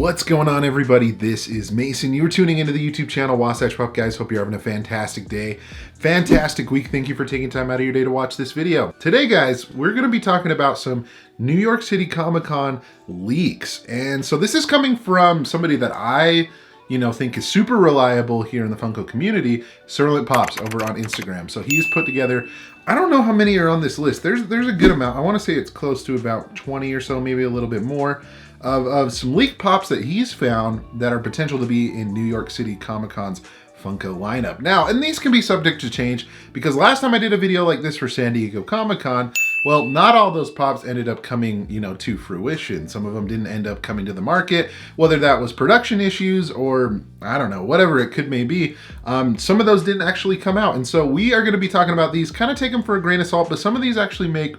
What's going on, everybody? This is Mason. You're tuning into the YouTube channel Wasatch Pop, guys. Hope you're having a fantastic day, fantastic week. Thank you for taking time out of your day to watch this video. Today, guys, we're going to be talking about some New York City Comic-Con leaks. And so this is coming from somebody that I think is super reliable here in the Funko community, SERLENTPOPS over on Instagram. So he's put together, I don't know how many are on this list. There's a good amount. I want to say it's close to about 20 or so, maybe a little bit more. Of some leaked pops that he's found that are potential to be in New York City Comic-Con's Funko lineup. Now, and these can be subject to change because last time I did a video like this for San Diego Comic-Con, well, not all those pops ended up coming, to fruition. Some of them didn't end up coming to the market, whether that was production issues or, I don't know, whatever it could may be. Some of those didn't actually come out. And so we are going to be talking about these, kind of take them for a grain of salt, but some of these actually make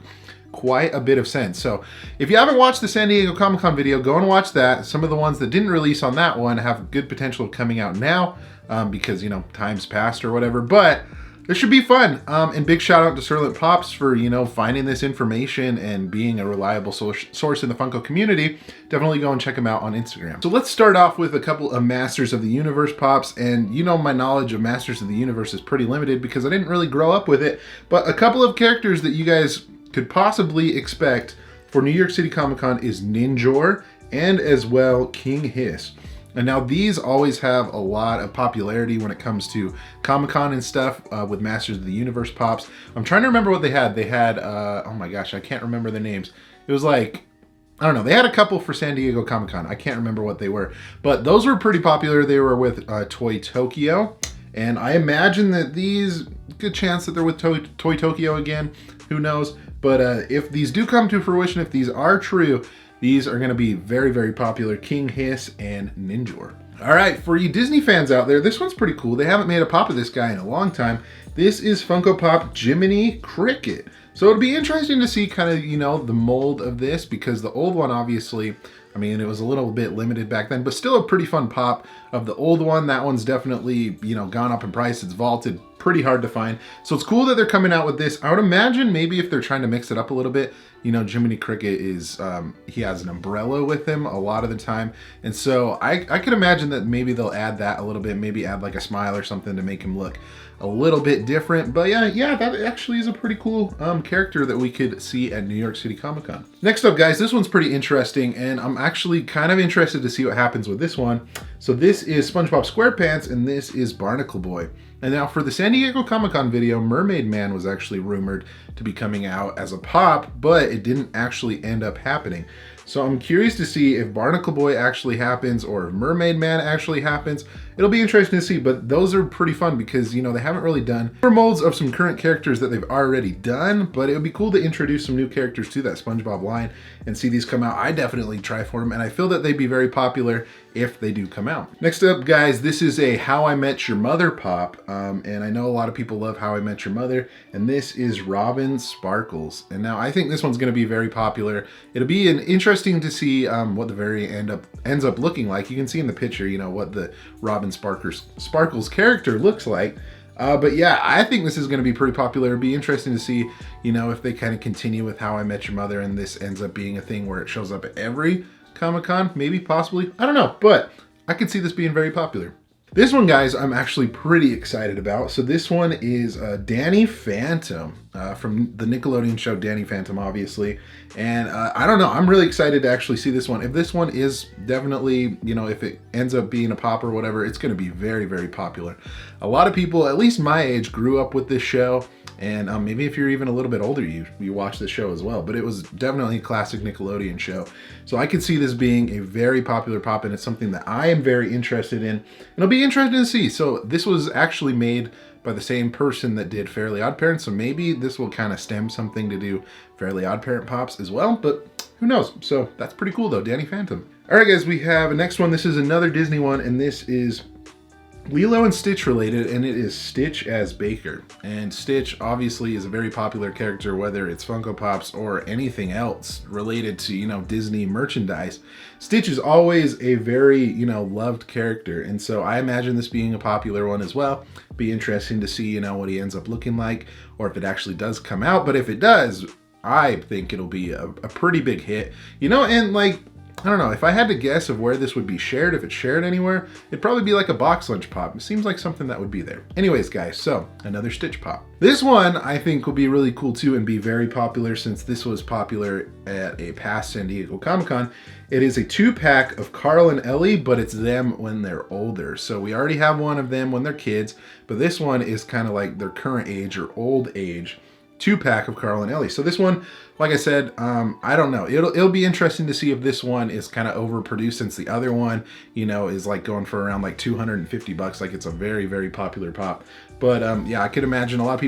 quite a bit of sense. So if you haven't watched the San Diego Comic-Con video, go and watch that. Some of the ones that didn't release on that one have good potential of coming out now because, time's passed or whatever, but this should be fun. And big shout out to SERLENTPOPS for, finding this information and being a reliable source in the Funko community. Definitely go and check them out on Instagram. So let's start off with a couple of Masters of the Universe pops. And my knowledge of Masters of the Universe is pretty limited because I didn't really grow up with it, but a couple of characters that you guys could possibly expect for New York City Comic-Con is Ninjor and as well King Hiss. And now these always have a lot of popularity when it comes to Comic-Con and stuff with Masters of the Universe pops. I'm trying to remember what they had. They had, oh my gosh, I can't remember the names. It was like, I don't know, they had a couple for San Diego Comic-Con. I can't remember what they were, but those were pretty popular. They were with Toy Tokyo. And I imagine that these, good chance that they're with Toy Tokyo again, who knows? But if these do come to fruition, if these are true, these are going to be very, very popular. King Hiss and Ninjor. All right, for you Disney fans out there, this one's pretty cool. They haven't made a pop of this guy in a long time. This is Funko Pop Jiminy Cricket. So it'll be interesting to see kind of, the mold of this because the old one, obviously, I mean, it was a little bit limited back then, but still a pretty fun pop of the old one. That one's definitely, gone up in price. It's vaulted, pretty hard to find. So it's cool that they're coming out with this. I would imagine maybe if they're trying to mix it up a little bit, Jiminy Cricket is, he has an umbrella with him a lot of the time. And so I could imagine that maybe they'll add that a little bit, maybe add like a smile or something to make him look a little bit different. But yeah, that actually is a pretty cool character that we could see at New York City Comic-Con. Next up, guys, this one's pretty interesting, and I'm actually kind of interested to see what happens with this one. So this is SpongeBob SquarePants, and this is Barnacle Boy. And now for the San Diego Comic-Con video, Mermaid Man was actually rumored to be coming out as a pop, but it didn't actually end up happening. So I'm curious to see if Barnacle Boy actually happens or if Mermaid Man actually happens. It'll be interesting to see, but those are pretty fun because, they haven't really done molds of some current characters that they've already done, but it would be cool to introduce some new characters to that SpongeBob line and see these come out. I definitely try for them, and I feel that they'd be very popular if they do come out. Next up, guys, this is a How I Met Your Mother pop, and I know a lot of people love How I Met Your Mother, and this is Robin Sparkles. And now I think this one's going to be very popular. It'll be interesting to see what the very ends up looking like. You can see in the picture, what the Robin Sparkles character looks like. But yeah, I think this is going to be pretty popular. It'd be interesting to see, if they kind of continue with How I Met Your Mother and this ends up being a thing where it shows up at every Comic-Con, maybe, possibly. I don't know, but I could see this being very popular. This one, guys, I'm actually pretty excited about. So this one is Danny Phantom from the Nickelodeon show Danny Phantom, obviously. And I don't know, I'm really excited to actually see this one. If this one is definitely, if it ends up being a pop or whatever, it's going to be very, very popular. A lot of people, at least my age, grew up with this show. And maybe if you're even a little bit older, you watch this show as well. But it was definitely a classic Nickelodeon show. So I could see this being a very popular pop, and it's something that I am very interested in. And it'll be interesting to see. So this was actually made by the same person that did Fairly Odd Parents. So maybe this will kind of stem something to do Fairly Odd Parent pops as well. But who knows? So that's pretty cool, though. Danny Phantom. All right, guys, we have a next one. This is another Disney one, and this is Lilo and Stitch related, and it is Stitch as Baker. And Stitch obviously is a very popular character, whether it's Funko Pops or anything else related to, Disney merchandise. Stitch is always a very, loved character. And so I imagine this being a popular one as well. Be interesting to see, what he ends up looking like, or if it actually does come out. But if it does, I think it'll be a pretty big hit, and like, I don't know, if I had to guess of where this would be shared, if it's shared anywhere, it'd probably be like a box lunch pop. It seems like something that would be there. Anyways, guys, so another Stitch pop. This one I think will be really cool too and be very popular since this was popular at a past San Diego Comic-Con. It is a 2-pack of Carl and Ellie, but it's them when they're older. So we already have one of them when they're kids, but this one is kind of like their current age or old age 2-pack of Carl and Ellie. So this one, like I said, I don't know. It'll be interesting to see if this one is kind of overproduced since the other one, you know, is like going for around like 250 bucks. Like it's a very, very popular pop. But yeah, I could imagine a lot of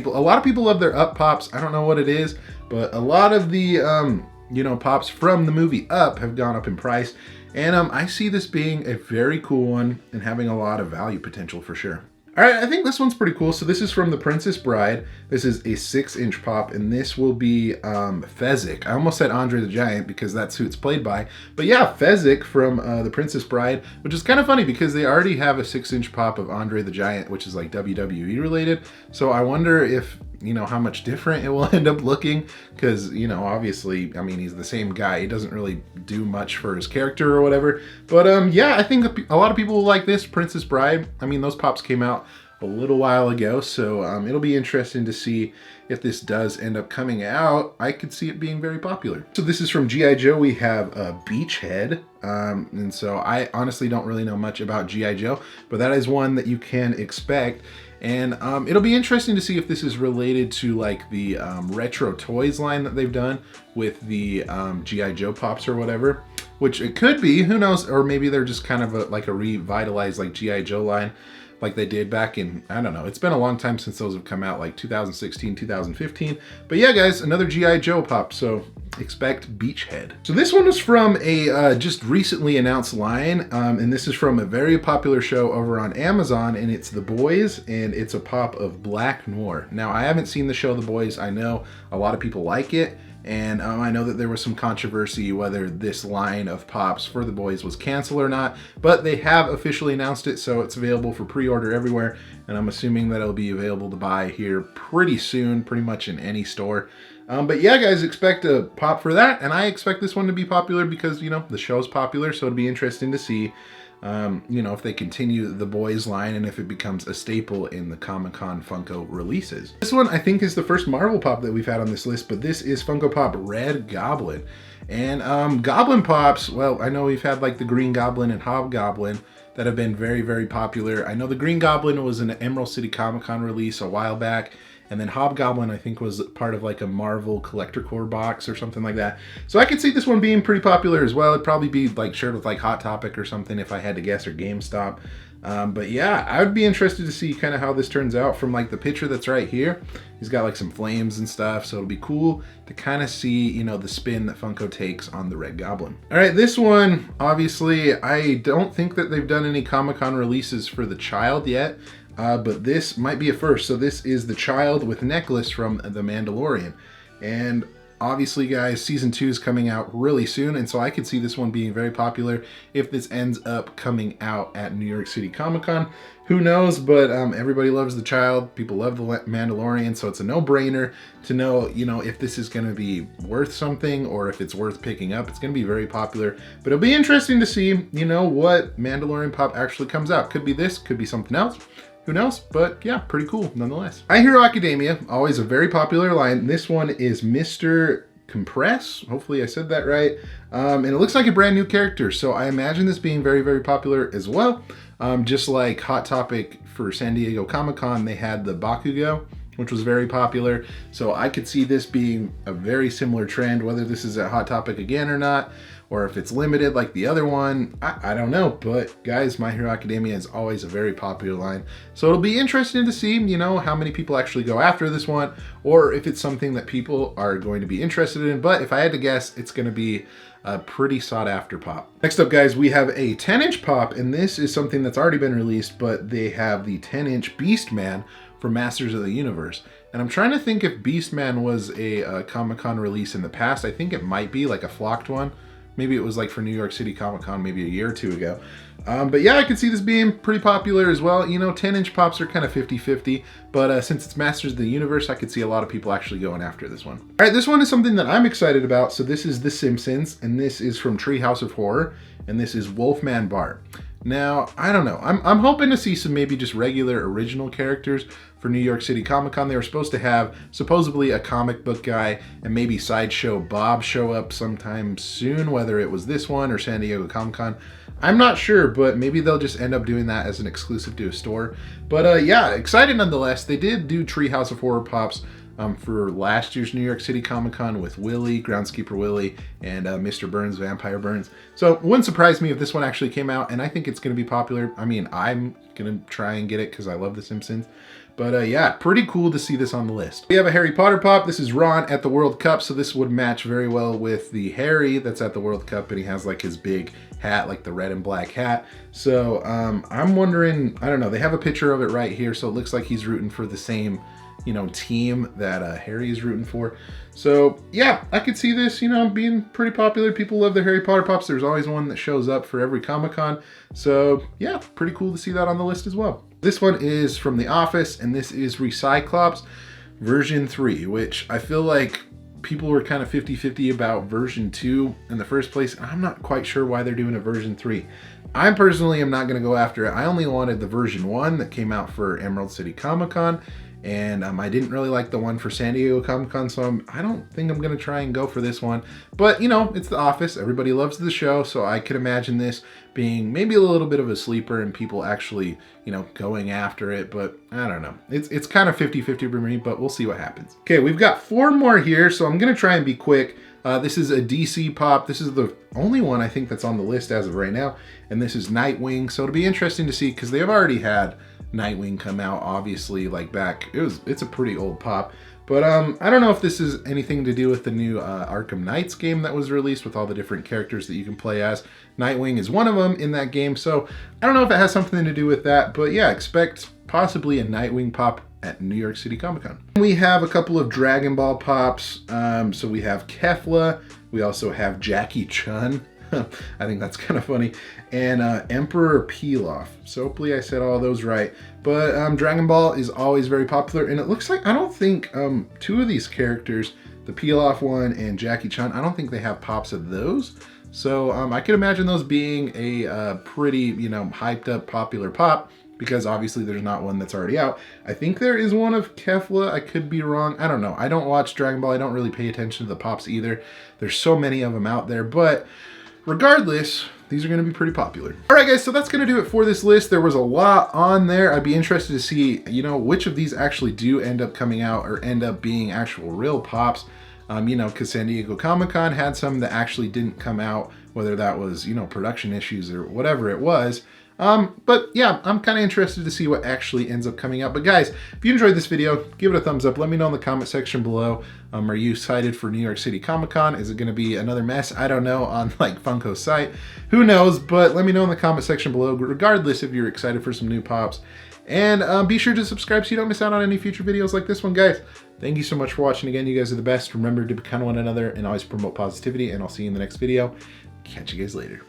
people love their Up pops. I don't know what it is, but a lot of the, you know, pops from the movie Up have gone up in price. And I see this being a very cool one and having a lot of value potential for sure. All right, I think this one's pretty cool. So this is from The Princess Bride. This is a 6-inch pop, and this will be Fezzik. I almost said Andre the Giant because that's who it's played by. But yeah, Fezzik from The Princess Bride, which is kind of funny because they already have a 6-inch pop of Andre the Giant, which is like WWE related. So I wonder if, you know, how much different it will end up looking because, you know, obviously, I mean, he's the same guy. He doesn't really do much for his character or whatever. But yeah, I think a lot of people will like this Princess Bride. I mean, those pops came out a little while ago, so it'll be interesting to see if this does end up coming out. I could see it being very popular. So this is from G.I. Joe. We have a Beachhead, and so I honestly don't really know much about G.I. Joe, but that is one that you can expect. And it'll be interesting to see if this is related to like the retro toys line that they've done with the G.I. Joe pops or whatever, which it could be, who knows, or maybe they're just kind of like a revitalized like G.I. Joe line like they did back in, I don't know, it's been a long time since those have come out, like 2016, 2015. But yeah, guys, another G.I. Joe pop, so expect Beachhead. So this one was from a just recently announced line, and this is from a very popular show over on Amazon, and it's The Boys, and it's a pop of Black Noir. Now, I haven't seen the show The Boys. I know a lot of people like it, and I know that there was some controversy whether this line of pops for The Boys was canceled or not, but they have officially announced it, so it's available for pre-order everywhere, and I'm assuming that it'll be available to buy here pretty soon, pretty much in any store. But yeah, guys, expect a pop for that, and I expect this one to be popular because, you know, the show's popular, so it'll be interesting to see, you know, if they continue the Boys line and if it becomes a staple in the Comic-Con Funko releases. This one, I think, is the first Marvel pop that we've had on this list, but this is Funko Pop Red Goblin. And Goblin pops, well, I know we've had like the Green Goblin and Hobgoblin that have been very, very popular. I know the Green Goblin was an Emerald City Comic-Con release a while back, and then Hobgoblin, I think, was part of like a Marvel Collector Core box or something like that. So I could see this one being pretty popular as well. It'd probably be like shared with like Hot Topic or something if I had to guess, or GameStop. But yeah, I would be interested to see kind of how this turns out from like the picture that's right here. He's got like some flames and stuff, so it'll be cool to kind of see, you know, the spin that Funko takes on the Red Goblin. All right, this one, obviously, I don't think that they've done any Comic-Con releases for the child yet. But this might be a first. So this is the child with necklace from The Mandalorian. And obviously, guys, season 2 is coming out really soon. And so I could see this one being very popular if this ends up coming out at New York City Comic Con. Who knows, but everybody loves the child. People love The Mandalorian. So it's a no-brainer to know, you know, if this is going to be worth something or if it's worth picking up. It's going to be very popular. But it'll be interesting to see, you know, what Mandalorian pop actually comes out. Could be this, could be something else. Who knows? But yeah, pretty cool nonetheless. My Hero Academia, always a very popular line. This one is Mr. Compress. Hopefully I said that right. And it looks like a brand new character. So I imagine this being very, very popular as well. Just like Hot Topic for San Diego Comic-Con, they had the Bakugo, which was very popular. So I could see this being a very similar trend, whether this is a Hot Topic again or not, or if it's limited like the other one, I don't know. But guys, My Hero Academia is always a very popular line. So it'll be interesting to see, you know, how many people actually go after this one, or if it's something that people are going to be interested in. But if I had to guess, it's gonna be a pretty sought after pop. Next up, guys, we have a 10-inch pop, and this is something that's already been released, but they have the 10-inch Beastman from Masters of the Universe. And I'm trying to think if Beastman was a Comic-Con release in the past. I think it might be like a flocked one Maybe it was like for New York City Comic Con maybe a year or two ago. But yeah, I could see this being pretty popular as well. You know, 10-inch pops are kind of 50-50, but since it's Masters of the Universe, I could see a lot of people actually going after this one. All right, this one is something that I'm excited about. So this is The Simpsons, and this is from Treehouse of Horror, and this is Wolfman Bart. Now, I don't know. I'm hoping to see some maybe just regular original characters for New York City Comic Con. They were supposed to have supposedly a comic book guy and maybe Sideshow Bob show up sometime soon, whether it was this one or San Diego Comic Con. I'm not sure, but maybe they'll just end up doing that as an exclusive to a store. But yeah, excited nonetheless. They did do Treehouse of Horror Pops for last year's New York City Comic Con with Willie, Groundskeeper Willie, and Mr. Burns, Vampire Burns. So it wouldn't surprise me if this one actually came out, and I think it's going to be popular. I mean, I'm going to try and get it because I love The Simpsons. But yeah, pretty cool to see this on the list. We have a Harry Potter pop. This is Ron at the World Cup, so this would match very well with the Harry that's at the World Cup, and he has like his big hat, like the red and black hat. So I'm wondering, I don't know, they have a picture of it right here, so it looks like he's rooting for the same, you know, team that Harry is rooting for. So yeah, I could see this, you know, being pretty popular. People love the Harry Potter pops. There's always one that shows up for every Comic-Con. So yeah, pretty cool to see that on the list as well. This one is from The Office, and this is Recyclops version 3, which I feel like people were kind of 50-50 about version 2 in the first place. And I'm not quite sure why they're doing a version 3. I personally am not going to go after it. I only wanted the version 1 that came out for Emerald City Comic Con. And I didn't really like the one for San Diego Comic Con, so I don't think I'm going to try and go for this one. But, you know, it's The Office. Everybody loves the show, so I could imagine this being maybe a little bit of a sleeper and people actually, you know, going after it. But I don't know. It's kind of 50-50 for me, but we'll see what happens. Okay, we've got 4 more here, so I'm going to try and be quick. This is a DC pop. This is the only one I think that's on the list as of right now. And this is Nightwing. So it'll be interesting to see because they've already had Nightwing come out, obviously, like back, it's a pretty old pop. But I don't know if this is anything to do with the new Arkham Knights game that was released with all the different characters that you can play as. Nightwing is one of them in that game, so I don't know if it has something to do with that, but yeah, expect possibly a Nightwing pop at New York City Comic Con. We have a couple of Dragon Ball pops. So we have Kefla, we also have Jackie Chun. I think that's kind of funny. And Emperor Pilaf. So hopefully I said all those right. But Dragon Ball is always very popular. And it looks like, I don't think 2 of these characters, the Pilaf one and Jackie Chun, I don't think they have pops of those. So I could imagine those being a pretty, you know, hyped up popular pop. Because obviously there's not one that's already out. I think there is one of Kefla. I could be wrong. I don't know. I don't watch Dragon Ball. I don't really pay attention to the pops either. There's so many of them out there. But regardless, these are going to be pretty popular. All right, guys, so that's going to do it for this list. There was a lot on there. I'd be interested to see, you know, which of these actually do end up coming out or end up being actual real pops. You know, because San Diego Comic Con had some that actually didn't come out, whether that was, you know, production issues or whatever it was. But yeah, I'm kind of interested to see what actually ends up coming out. But guys, if you enjoyed this video, give it a thumbs up. Let me know in the comment section below. Are you excited for New York City Comic Con? Is it going to be another mess? I don't know, on like Funko's site. Who knows? But let me know in the comment section below, regardless if you're excited for some new pops. And be sure to subscribe so you don't miss out on any future videos like this one, guys. Thank you so much for watching again. You guys are the best. Remember to be kind to one another and always promote positivity. And I'll see you in the next video. Catch you guys later.